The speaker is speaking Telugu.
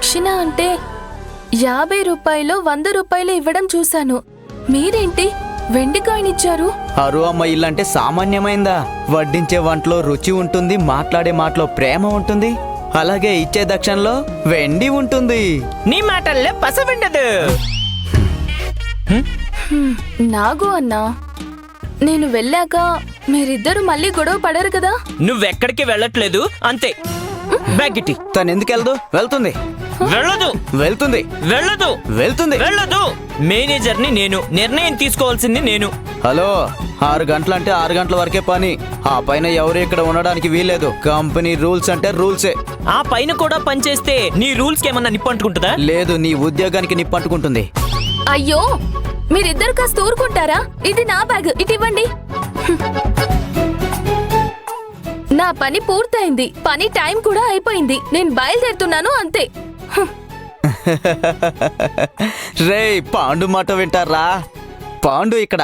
దక్షిణ అంటే 50 రూపాయలు 100 రూపాయలు ఇవ్వడం చూశాను. మీరేంటి వెండి కాయిన్ ఇచ్చారు? అరు అమ్మ ఇల్లంటే సామాన్యమైందా? వడ్డించే వంటలో రుచి ఉంటుంది, మాట్లాడే మాటలో ప్రేమ ఉంటుంది, అలాగే ఇచ్చే దక్షిణలో వెండి ఉంటుంది. నీ మాటల్లో పసవిండదు. నాగు అన్నా, నేను వెళ్ళాక మీరిద్దరు మళ్ళీ గొడవ పడరు కదా? నువ్వెక్కడికి వెళ్ళట్లేదు అంతే. బ్యాగిటి తను ఎందుకు వెళ్దు? వెళ్తుంది వెళ్ళదు వెళ్తుంది వెళ్ళదు వెళ్తుంది. వెళ్ళదు. మేనేజర్ని నేను, నిర్ణయం తీసుకోవాల్సింది నేను. హలో, 6 గంటలంటే 6 గంటల వరకే పని. ఆ పైన ఎవరు ఇక్కడ ఉండడానికి వీల్లేదు. కంపెనీ రూల్స్ అంటే రూల్సే. ఆ పైన కూడా పనిచేస్తే నీ రూల్స్ కి ఏమన్నా నిప్పంటుకుంటుందా? లేదు, నీ ఉద్యోగానికి నిప్పంటుకుంటుంది. అయ్యో, మీరిద్దరు కాస్త ఊరుకుంటారా? ఇది నా బ్యాగ్, ఇటు ఇవ్వండి. నా పని పూర్తయింది, పని టైం కూడా అయిపోయింది. నేను బయలుదేరుతున్నాను అంతే. రేయ్, పాండు మాట వింటారా? పాండు ఇక్కడ